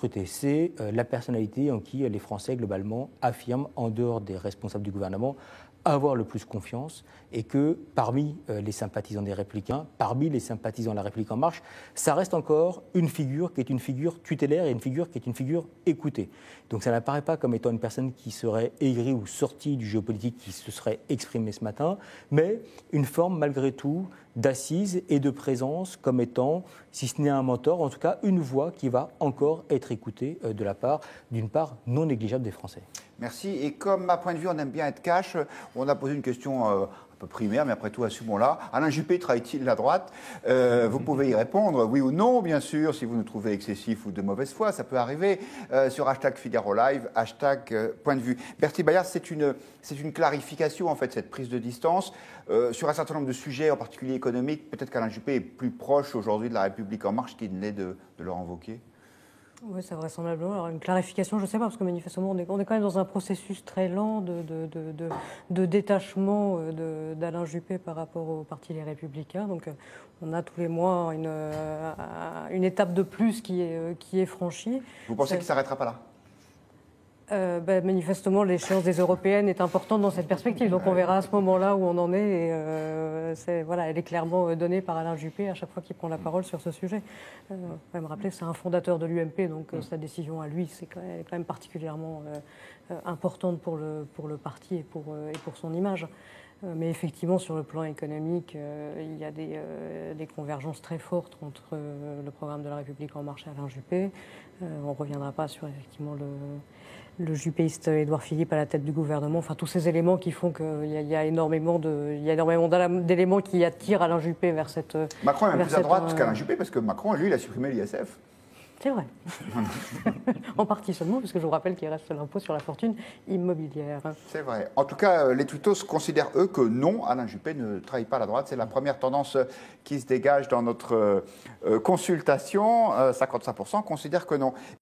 scruter. C'est la personnalité en qui les Français, globalement, affirment, en dehors des responsables du gouvernement, avoir le plus confiance, et que parmi les sympathisants des Républicains, parmi les sympathisants de la République En Marche, ça reste encore une figure qui est une figure tutélaire et une figure qui est une figure écoutée. Donc ça n'apparaît pas comme étant une personne qui serait aigrie ou sortie du géopolitique, qui se serait exprimée ce matin, mais une forme malgré tout d'assise et de présence comme étant, si ce n'est un mentor, en tout cas une voix qui va encore être écoutée de la part d'une part non négligeable des Français. Merci. Et comme à point de vue, on aime bien être cash, on a posé une question un peu primaire, mais après tout, assumons-la. Alain Juppé trahit-il la droite? Vous pouvez y répondre, oui ou non, bien sûr, si vous nous trouvez excessif ou de mauvaise foi, ça peut arriver, sur hashtag Figaro Live, hashtag point de vue. Bertie Bayard, c'est une clarification, en fait, cette prise de distance. Sur un certain nombre de sujets, en particulier économiques, peut-être qu'Alain Juppé est plus proche aujourd'hui de la République En Marche qu'il ne l'est de leur invoquer. Oui, c'est vraisemblablement. Alors, une clarification, je ne sais pas, parce que manifestement, on est quand même dans un processus très lent de détachement d'Alain Juppé par rapport au Parti Les Républicains. Donc, on a tous les mois une étape de plus qui est franchie. Vous pensez qu'il ne s'arrêtera pas là? Manifestement, l'échéance des européennes est importante dans cette perspective. Donc, on verra à ce moment-là où on en est. Et, voilà, elle est clairement donnée par Alain Juppé à chaque fois qu'il prend la parole sur ce sujet. Il faut me rappeler que c'est un fondateur de l'UMP, donc sa décision à lui, c'est quand même particulièrement importante pour le parti et pour son image. Mais effectivement, sur le plan économique, il y a des convergences très fortes entre le programme de la République En Marche et Alain Juppé. On ne reviendra pas sur effectivement le juppéiste Édouard Philippe à la tête du gouvernement, enfin tous ces éléments qui font qu'il y a énormément d'éléments qui attirent Alain Juppé vers cette... Macron est même plus à droite qu'Alain Juppé, parce que Macron, lui, il a supprimé l'ISF. C'est vrai. En partie seulement, parce que je vous rappelle qu'il reste l'impôt sur la fortune immobilière. C'est vrai. En tout cas, les twittos considèrent, eux, que non, Alain Juppé ne trahit pas la droite. C'est la première tendance qui se dégage dans notre consultation. 55% considèrent que non.